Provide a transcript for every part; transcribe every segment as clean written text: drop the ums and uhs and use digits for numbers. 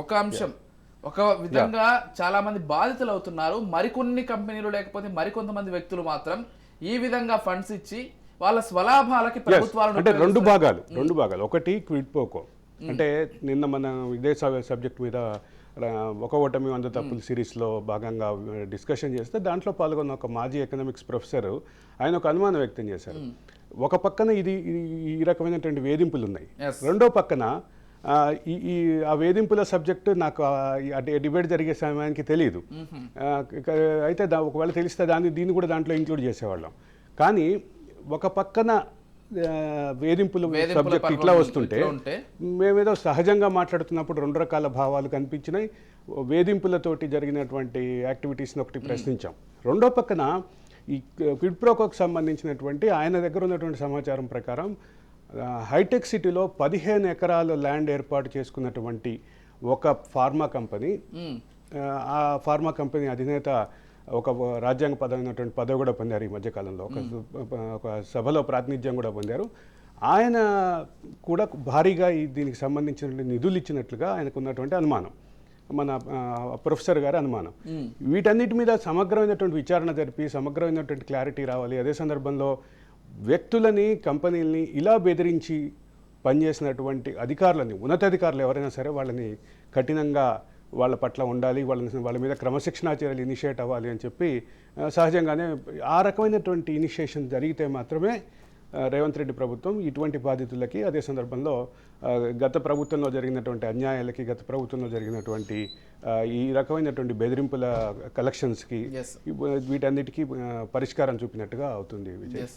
ఒక అంశం ఒక విధంగా చాలా మంది బాధితులు అవుతున్నారు. మరికొన్ని కంపెనీలు లేకపోతే మరికొంతమంది వ్యక్తులు మాత్రం ఈ విధంగా ఫండ్స్ ఇచ్చి వాళ్ళ స్వలాభాలకి ప్రభుత్వాలను అంటే రెండు భాగాలు ఒకటి క్విడ్ పోకో అంటే నిన్న మన ఇదే సబ్జెక్ట్ మీద ఒక ఓటమి 100 తప్పులు సిరీస్లో భాగంగా డిస్కషన్ చేస్తే దాంట్లో పాల్గొన్న ఒక మాజీ ఎకనామిక్స్ ప్రొఫెసర్ ఆయన ఒక అనుమానం వ్యక్తం చేశారు. ఒక పక్కన ఈ రకమైనటువంటి వేధింపులు ఉన్నాయి, రెండో పక్కన ఆ వేధింపుల సబ్జెక్టు నాకు డిబేట్ జరిగే సమయానికి తెలియదు. అయితే ఒకవేళ తెలిస్తే దీన్ని కూడా దాంట్లో ఇంక్లూడ్ చేసేవాళ్ళం. కానీ ఒక పక్కన వేధింపులు సబ్జెక్ట్ ఇట్లా వస్తుంటే మేమేదో సహజంగా మాట్లాడుతున్నప్పుడు రెండు రకాల భావాలు కనిపించినాయి. వేధింపులతోటి జరిగినటువంటి యాక్టివిటీస్ని ఒకటి ప్రశ్నించాం. రెండో పక్కన ఈ క్విడ్ ప్రోకోకు సంబంధించినటువంటి ఆయన దగ్గర ఉన్నటువంటి సమాచారం ప్రకారం హైటెక్ సిటీలో 15 ఎకరాల ల్యాండ్ ఏర్పాటు చేసుకున్నటువంటి ఒక ఫార్మా కంపెనీ, ఆ ఫార్మా కంపెనీ అధినేత ఒక రాజ్యాంగపరమైనటువంటి పదవి కూడా పొందారు ఈ మధ్యకాలంలో, ఒక సభలో ప్రాతినిధ్యం కూడా పొందారు. ఆయన కూడా భారీగా దీనికి సంబంధించిన నిధులు ఇచ్చినట్లుగా ఆయనకు ఉన్నటువంటి అనుమానం, మన ప్రొఫెసర్ గారి అనుమానం. వీటన్నిటి మీద సమగ్రమైనటువంటి విచారణ జరిపి సమగ్రమైనటువంటి క్లారిటీ రావాలి. అదే సందర్భంలో వ్యక్తులని, కంపెనీలని ఇలా బెదిరించి పనిచేసినటువంటి అధికారులని, ఉన్నతాధికారులు ఎవరైనా సరే వాళ్ళని కఠినంగా వాళ్ళ పట్ల ఉండాలి, వాళ్ళ మీద క్రమశిక్షణా చర్యలు ఇనిషియేట్ అవ్వాలి అని చెప్పి సహజంగానే ఆ రకమైనటువంటి ఇనిషియేషన్ జరిగితే మాత్రమే రేవంత్ రెడ్డి ప్రభుత్వం ఇటువంటి బాధితులకి, అదే సందర్భంలో గత ప్రభుత్వంలో జరిగినటువంటి అన్యాయాలకి, గత ప్రభుత్వంలో జరిగినటువంటి ఈ రకమైనటువంటి బెదిరింపుల కలెక్షన్స్కి వీటన్నిటికీ పరిష్కారం చూపినట్టుగా అవుతుంది విజయ్.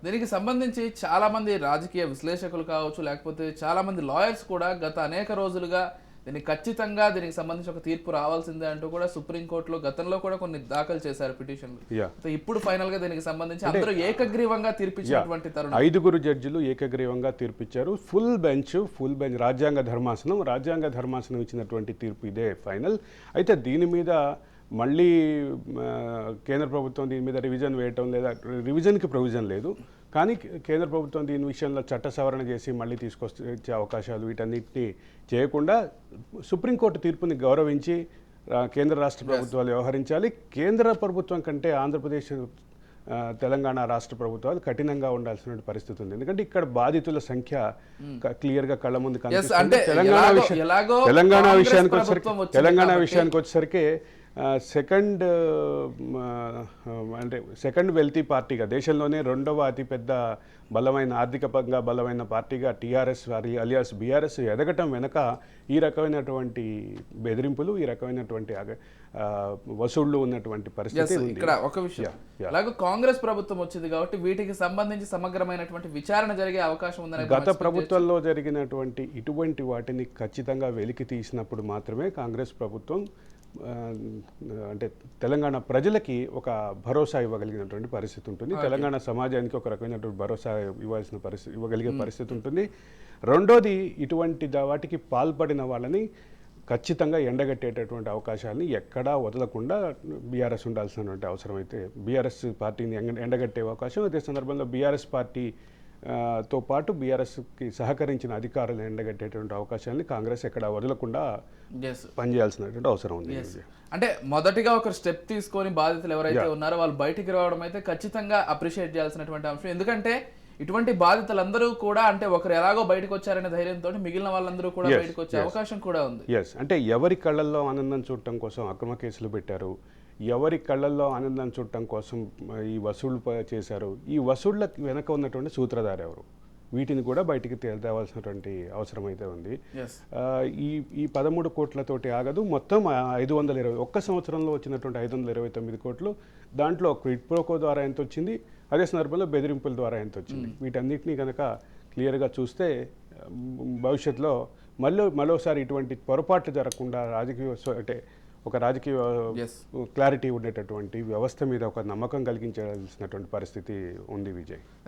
దీనికి సంబంధించి చాలా మంది రాజకీయ విశ్లేషకులు కావచ్చు, లేకపోతే చాలా మంది లాయర్స్ కూడా గత అనేక రోజులుగా దీనికి సంబంధించి ఒక తీర్పు రావాల్సిందే అంటూ కూడా సుప్రీంకోర్టులో గతంలో కూడా కొన్ని దాఖలు చేశారు పిటిషన్లు. ఇప్పుడు ఫైనల్ గా దీనికి సంబంధించి అందరూ ఏకగ్రీవంగా తీర్పిచ్చినటువంటి తరుణం 5 జడ్జిలు ఏకగ్రీవంగా తీర్పిచ్చారు. ఫుల్ బెంచ్ రాజ్యాంగ ధర్మాసనం ఇచ్చినటువంటి తీర్పు ఇదే ఫైనల్. అయితే దీని మీద మళ్ళీ కేంద్ర ప్రభుత్వం దీని మీద రివిజన్ వేయటం, లేదా రివిజన్కి ప్రొవిజన్ లేదు, కానీ కేంద్ర ప్రభుత్వం దీని విషయంలో చట్ట సవరణ చేసి మళ్ళీ తీసుకొచ్చే అవకాశాలు వీటన్నిటిని చేయకుండా సుప్రీంకోర్టు తీర్పుని గౌరవించి కేంద్ర రాష్ట్ర ప్రభుత్వాలు వ్యవహరించాలి. కేంద్ర ప్రభుత్వం కంటే ఆంధ్రప్రదేశ్, తెలంగాణ రాష్ట్ర ప్రభుత్వాలు కఠినంగా ఉండాల్సిన పరిస్థితి ఉంది. ఎందుకంటే ఇక్కడ బాధితుల సంఖ్య క్లియర్గా కళ్ళ ముందు కనిపిస్తుంది. తెలంగాణ విషయానికి వచ్చేసరికి సెకండ్ వెల్తీ పార్టీగా, దేశంలోనే రెండవ అతిపెద్ద ఆర్థికంగా బలమైన పార్టీగా టీఆర్ఎస్ అలియాస్ బీఆర్ఎస్ ఎదగటం వెనక ఈ రకమైనటువంటి బెదిరింపులు, ఈ రకమైనటువంటి వసూళ్లు ఉన్నటువంటి పరిస్థితి. ఇక్కడ ఒక విషయం, అలాగే కాంగ్రెస్ ప్రభుత్వం వచ్చింది కాబట్టి వీటికి సంబంధించి సమగ్రమైనటువంటి విచారణ జరిగే అవకాశం ఉందని గత ప్రభుత్వంలో జరిగినటువంటి ఇటువంటి వాటిని ఖచ్చితంగా వెలికి తీసినప్పుడు మాత్రమే కాంగ్రెస్ ప్రభుత్వం అంటే తెలంగాణ ప్రజలకి ఒక భరోసా ఇవ్వగలిగినటువంటి పరిస్థితి ఉంటుంది. తెలంగాణ సమాజానికి ఒక రకమైనటువంటి భరోసా ఇవ్వగలిగే పరిస్థితి ఉంటుంది. రెండోది, ఇటువంటి వాటికి పాల్పడిన వాళ్ళని ఖచ్చితంగా ఎండగట్టేటటువంటి అవకాశాలని ఎక్కడా వదలకుండా బీఆర్ఎస్ ఉండాల్సినటువంటి అవసరం అయితే బీఆర్ఎస్ పార్టీని ఎండగట్టే అవకాశం, అదే సందర్భంలో బీఆర్ఎస్ పార్టీ తో పాటు బీఆర్ఎస్కి సహకరించిన అధికారులను ఎండగట్టేటువంటి అవకాశాన్ని కాంగ్రెస్ ఎక్కడ వదలకుండా పనిచేయాల్సినటువంటి అవసరం ఉంది. అంటే మొదటిగా ఒక స్టెప్ తీసుకొని బాధితులు ఎవరైతే ఉన్నారో వాళ్ళు బయటికి రావడం అయితే ఖచ్చితంగా అప్రిషియేట్ చేయాల్సినటువంటి అంశం. ఎందుకంటే ఇటువంటి బాధితులందరూ కూడా అంటే ఒకరు ఎలాగో బయటకు వచ్చారనే ధైర్యంతో మిగిలిన వాళ్ళందరూ కూడా బయటకు వచ్చే అవకాశం కూడా ఉంది. అంటే ఎవరి కళ్ళల్లో ఆనందం చూడటం కోసం అక్రమ కేసులు పెట్టారు, ఎవరి కళ్ళల్లో ఆనందం చూడటం కోసం ఈ వసూళ్లు చేశారు, ఈ వసూళ్ల వెనక ఉన్నటువంటి సూత్రధారి ఎవరు, వీటిని కూడా బయటికి తేవాల్సినటువంటి అవసరం అయితే ఉంది. ఈ 13 కోట్లతోటి ఆగదు, మొత్తం 520 ఒక్క సంవత్సరంలో వచ్చినటువంటి 529 కోట్లు, దాంట్లో క్విడ్ ప్రోకో ద్వారా ఎంత వచ్చింది, అదే సందర్భంలో బెదిరింపుల ద్వారా ఎంత వచ్చింది, వీటన్నిటినీ కనుక క్లియర్గా చూస్తే భవిష్యత్తులో మరోసారి ఇటువంటి పొరపాట్లు జరగకుండా ఒక రాజకీయ క్లారిటీ ఉండేటటువంటి వ్యవస్థ మీద ఒక నమ్మకం కలిగించాల్సినటువంటి పరిస్థితి ఉంది విజయ్.